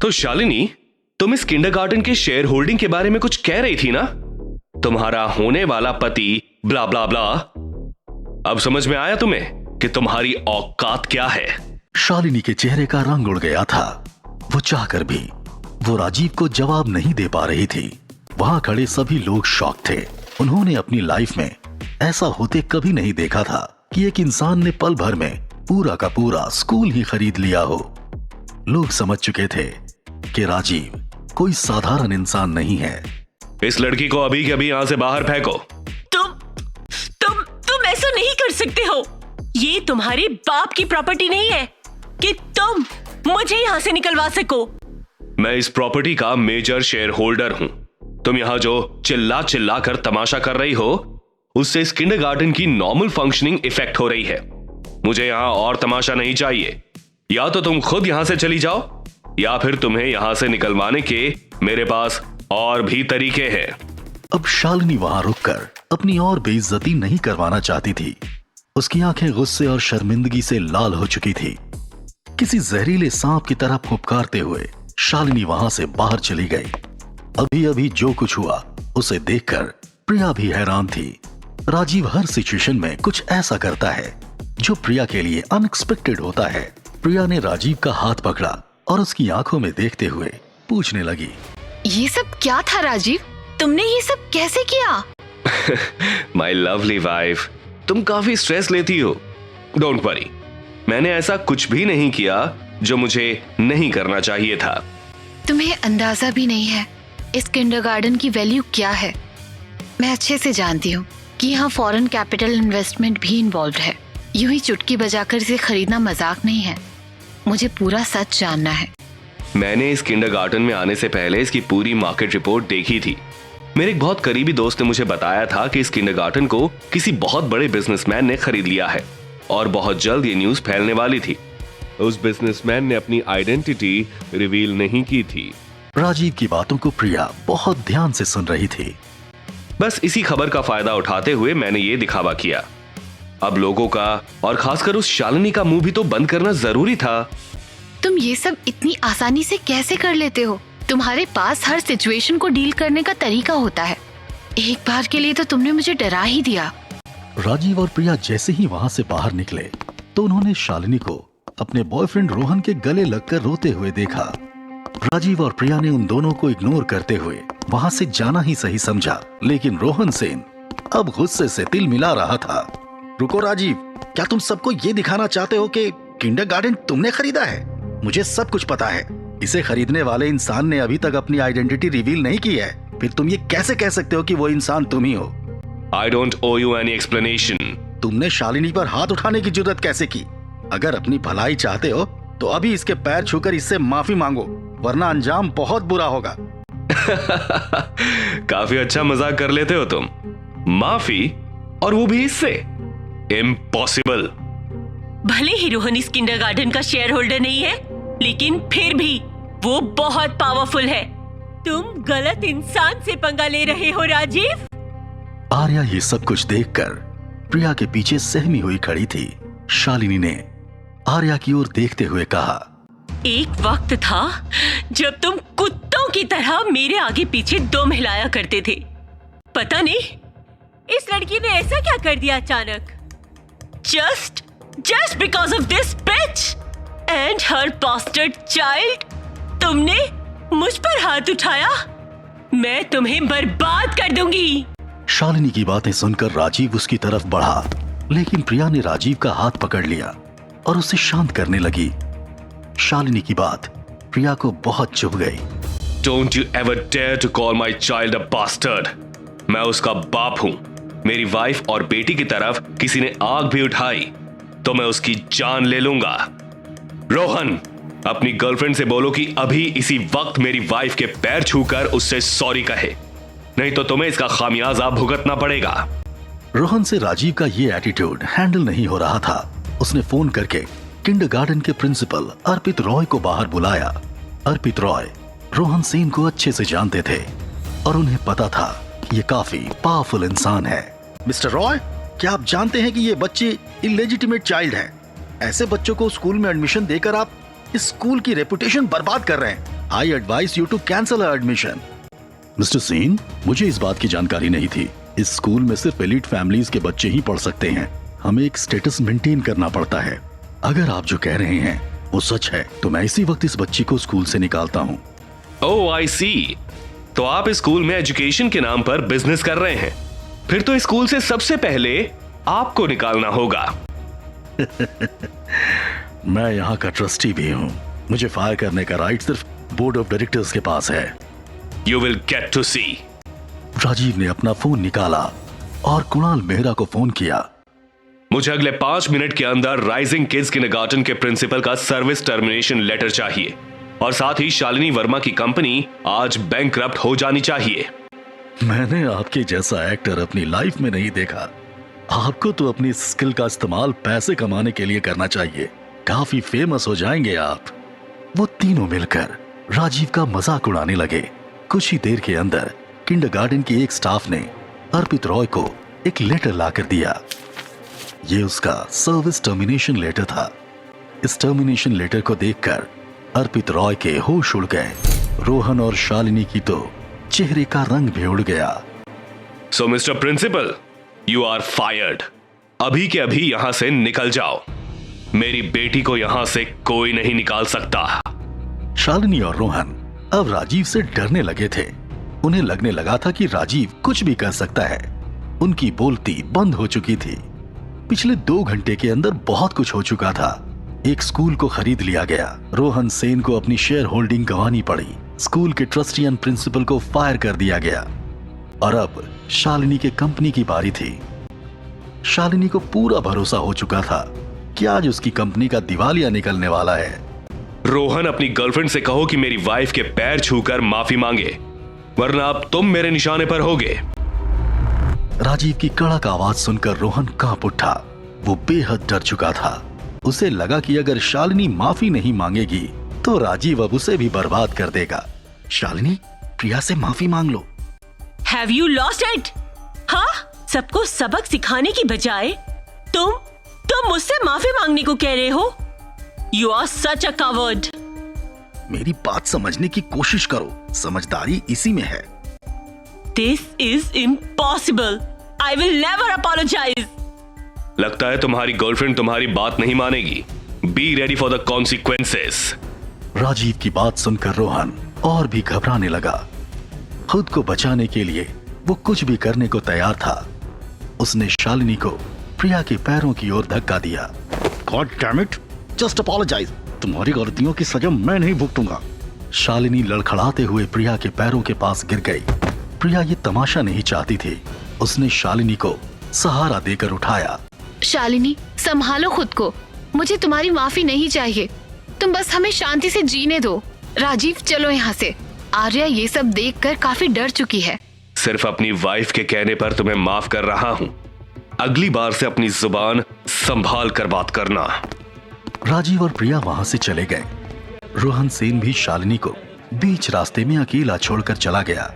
तो शालिनी, तुम इस किंडरगार्टन के शेयर होल्डिंग के बारे में कुछ कह रही थी ना? तुम्हारा होने वाला पति ब्ला ब्ला ब्ला। अब समझ में आया तुम्हें कि तुम्हारी औकात क्या है? शालिनी के चेहरे का रंग उड़ गया था। वो चाहकर भी वो राजीव को जवाब नहीं दे पा रही थी। वहां खड़े सभी लोग शॉक थे। उन्होंने अपनी लाइफ में ऐसा होते कभी नहीं देखा था कि एक इंसान ने पल भर में पूरा का पूरा स्कूल ही खरीद लिया हो। लोग समझ चुके थे कि राजीव कोई साधारण इंसान नहीं है। इस लड़की को अभी के अभी यहां से बाहर फेंको। तुम ऐसा नहीं कर सकते हो। ये तुम्हारे बाप की प्रॉपर्टी नहीं है कि तुम मुझे यहाँ से निकलवा सको। मैं इस प्रॉपर्टी का मेजर शेयर होल्डर हूं। तुम यहाँ जो चिल्ला चिल्ला कर तमाशा कर रही हो, उससे इस किंडरगार्टन की नॉर्मल फंक्शनिंग इफेक्ट हो रही है। मुझे यहाँ और तमाशा नहीं चाहिए। या तो तुम खुद यहां से चली जाओ, या फिर तुम्हें यहां से निकलवाने के मेरे पास और भी तरीके हैं। अब शालिनी वहां रुककर अपनी और बेइज्जती नहीं करवाना चाहती थी। उसकी आंखें गुस्से और शर्मिंदगी से लाल हो चुकी थी। किसी जहरीले सांप की तरह फुफकारते हुए शालिनी वहां से बाहर चली गई। अभी अभी जो कुछ हुआ उसे देखकर प्रिया भी हैरान थी। राजीव हर सिचुएशन में कुछ ऐसा करता है जो प्रिया के लिए अनएक्सपेक्टेड होता है। प्रिया ने राजीव का हाथ पकड़ा और उसकी आंखों में देखते हुए पूछने लगी, ये सब क्या था राजीव? तुमने ये सब कैसे किया? माय लवली वाइफ, तुम काफी स्ट्रेस लेती हो। डोंट वरी, मैंने ऐसा कुछ भी नहीं किया जो मुझे नहीं करना चाहिए था। तुम्हें अंदाजा भी नहीं है इस किंडरगार्टन की वैल्यू क्या है। मैं अच्छे से जानती हूँ कि यहाँ फॉरेन कैपिटल इन्वेस्टमेंट भी इन्वॉल्व है। यूं ही चुटकी बजाकर इसे खरीदना मजाक नहीं है। मुझे पूरा सच जानना है। मैंने इस किंडरगार्टन में आने से पहले इसकी पूरी मार्केट रिपोर्ट देखी थी। मेरे एक बहुत करीबी दोस्त ने मुझे बताया था कि इस किंडरगार्टन को किसी बहुत बड़े बिजनेसमैन ने खरीद लिया है और बहुत जल्द ये न्यूज फैलने वाली थी। उस बिजनेसमैन ने अपनी आइडेंटिटी रिवील नहीं की थी। राजीव की बातों को प्रिया बहुत ध्यान से सुन रही थी। बस इसी खबर का फायदा उठाते हुए मैंने ये दिखावा किया। अब लोगों का और खासकर उस शालिनी का मुंह भी तो बंद करना जरूरी था। तुम ये सब इतनी आसानी से कैसे कर लेते हो? तुम्हारे पास हर सिचुएशन को डील करने का तरीका होता है। एक बार के लिए तो तुमने मुझे डरा ही दिया। राजीव और प्रिया जैसे ही वहां से बाहर निकले तो उन्होंने शालिनी को अपने बॉयफ्रेंड रोहन के गले लगकर रोते हुए देखा। राजीव और प्रिया ने उन दोनों को इग्नोर करते हुए वहां से जाना ही सही समझा, लेकिन रोहन सेन अब गुस्से से तिल मिला रहा था। रुको राजीव, क्या तुम सबको ये दिखाना चाहते हो कि किंडरगार्टन तुमने खरीदा है? मुझे सब कुछ पता है। इसे खरीदने वाले इंसान ने अभी तक अपनी आइडेंटिटी रिवील नहीं की है। फिर तुम ये कैसे कह सकते हो कि वो इंसान तुम ही हो? I don't owe you any explanation. तुमने शालिनी पर हाथ उठाने की जरूरत कैसे की? अगर अपनी भलाई चाहते हो तो अभी इसके पैर छूकर इससे माफी मांगो, वरना अंजाम बहुत बुरा होगा। काफी अच्छा मजाक कर लेते हो तुम। माफी, और वो भी इससे? इम्पॉसिबल। भले ही रोहन इस किंडरगार्टन का शेयर होल्डर नहीं है, लेकिन फिर भी वो बहुत पावरफुल है। तुम गलत इंसान से पंगा ले रहे हो राजीव। आर्या ये सब कुछ देखकर प्रिया के पीछे सहमी हुई खड़ी थी। शालिनी ने आर्या की ओर देखते हुए कहा, एक वक्त था जब तुम कुत्तों की तरह मेरे आगे पीछे दम हिलाया करते थे। पता नहीं इस लड़की ने ऐसा क्या कर दिया अचानक। Just because of this bitch and her bastard child, तुमने मुझ पर हाथ उठाया। मैं तुम्हें बर्बाद कर दूंगी। शालिनी की बातें सुनकर राजीव उसकी तरफ बढ़ा, लेकिन प्रिया ने राजीव का हाथ पकड़ लिया और उसे शांत करने लगी। शालिनी की बात प्रिया को बहुत चुभ गई। Don't you ever dare to call my child a bastard. मैं उसका बाप हूं। मेरी वाइफ और बेटी की तरफ किसी ने आग भी उठाई तो मैं उसकी जान ले लूंगा। रोहन, अपनी गर्लफ्रेंड से बोलो कि अभी इसी वक्त मेरी वाइफ के पैर छूकर उससे सॉरी कहे, नहीं तो तुम्हें इसका खामियाजा भुगतना पड़ेगा। रोहन से राजीव का ये एटीट्यूड हैंडल नहीं हो रहा था। उसने फोन करके किंडरगार्टन के प्रिंसिपल अर्पित रॉय को बाहर बुलाया। अर्पित रॉय रोहन सेन को अच्छे से जानते थे और उन्हें पता था ये काफी पावरफुल इंसान है। मिस्टर रॉय, क्या आप जानते हैं कि ये बच्ची इलेजिटिमेट चाइल्ड है? ऐसे बच्चों को स्कूल में एडमिशन देकर आप इस स्कूल की रेपुटेशन बर्बाद कर रहे हैं। I advise you to cancel admission. Mister Sen, मुझे इस बात की जानकारी नहीं थी। इस स्कूल में सिर्फ एलिट फैमिलीज के बच्चे ही पढ़ सकते हैं। हमें एक स्टेटस मेंटेन करना पड़ता है। अगर आप जो कह रहे हैं वो सच है तो मैं इसी वक्त इस बच्ची को स्कूल से निकालता हूँ। ओह आई सी, तो आप इस स्कूल में एजुकेशन के नाम पर बिजनेस कर रहे हैं। फिर तो इस स्कूल से सबसे पहले आपको निकालना होगा। मैं यहाँ का ट्रस्टी भी हूँ। मुझे फायर करने का राइट सिर्फ बोर्ड ऑफ डायरेक्टर्स के पास है। यू विल गेट टू सी। राजीव ने अपना फोन निकाला और कुणाल मेहरा को फोन किया। मुझे अगले 5 मिनट के अंदर राइजिंग किड्स किंडरगार्टन के प्रिंसिपल का सर्विस टर्मिनेशन लेटर चाहिए और साथ ही शालिनी वर्मा की कंपनी आज बैंकरप्ट हो जानी चाहिए। मैंने आपके जैसा एक्टर अपनी लाइफ में नहीं देखा। आपको तो अपनी स्किल का इस्तेमाल पैसे कमाने के लिए करना चाहिए। काफी फेमस हो जाएंगे आप। वो तीनों मिलकर राजीव का मजाक उड़ाने लगे। कुछ ही देर के अंदर किंडरगार्टन की एक स्टाफ ने अर्पित रॉय को एक लेटर लाकर दिया। ये उसका सर्विस टर्मिनेशन लेटर था। इस टर्मिनेशन लेटर को देखकर अर्पित रॉय के होश उड़ गए। रोहन और शालिनी की तो चेहरे का रंग भी उड़ गया। So mister principal, you are fired. अभी के अभी यहां से निकल जाओ। मेरी बेटी को यहां से कोई नहीं निकाल सकता। शालिनी और रोहन अब राजीव से डरने लगे थे। उन्हें लगने लगा था कि राजीव कुछ भी कर सकता है। उनकी बोलती बंद हो चुकी थी। पिछले 2 घंटे के अंदर बहुत कुछ हो चुका था। एक स्कूल को खरीद लिया गया। रोहन सेन को अपनी शेयर होल्डिंग गंवानी पड़ी। स्कूल के ट्रस्टी एंड प्रिंसिपल को फायर कर दिया गया और अब शालिनी के कंपनी की बारी थी। शालिनी को पूरा भरोसा हो चुका था कि आज उसकी कंपनी का दिवालिया निकलने वाला है। रोहन, अपनी गर्लफ्रेंड से कहो कि मेरी वाइफ के पैर छूकर माफी मांगे, वरना अब तुम मेरे निशाने पर होगे। राजीव की कड़क आवाज सुनकर रोहन कांप उठा। वो बेहद डर चुका था। उसे लगा कि अगर शालिनी माफी नहीं मांगेगी तो राजीव अब उसे भी बर्बाद कर देगा। शालिनी, प्रिया से माफी मांग लो। Have you lost it? हाँ, सबको सबक सिखाने की बजाय तुम मुझसे माफी मांगने को कह रहे हो। You are such a coward. मेरी बात समझने की कोशिश करो। समझदारी इसी में है। This is impossible. I will never apologize. लगता है तुम्हारी गर्लफ्रेंड तुम्हारी बात नहीं मानेगी। Be ready for the consequences. Rajiv की बात सुनकर रोहन और भी घबराने लगा। खुद को बचाने के लिए वो कुछ भी करने को तैयार था। उसने शालिनी को प्रिया के पैरों की ओर धक्का दिया। God damn it, just apologize. तुम्हारी गलतियों की सजा मैं नहीं भुगतूंगा। शालिनी लड़खड़ाते हुए प्रिया के पैरों के पास गिर गई। प्रिया ये तमाशा नहीं चाहती थी। उसने शालिनी को सहारा देकर उठाया। शालिनी, संभालो खुद को। मुझे तुम्हारी माफी नहीं चाहिए। तुम बस हमें शांति से जीने दो। राजीव, चलो यहाँ से। आर्या ये सब देखकर काफी डर चुकी है। सिर्फ अपनी वाइफ के कहने पर तुम्हें माफ कर रहा हूं। अगली बार से अपनी जुबान संभाल कर बात करना। राजीव और प्रिया वहां से चले गए। रोहन सेन भी शालिनी को बीच रास्ते में अकेला छोड़कर चला गया।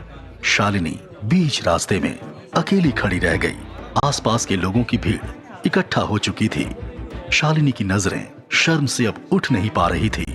शालिनी बीच रास्ते में अकेली खड़ी रह गई। आसपास के लोगों की भीड़ इकट्ठा हो चुकी थी। शालिनी की नजरें शर्म से अब उठ नहीं पा रही थी।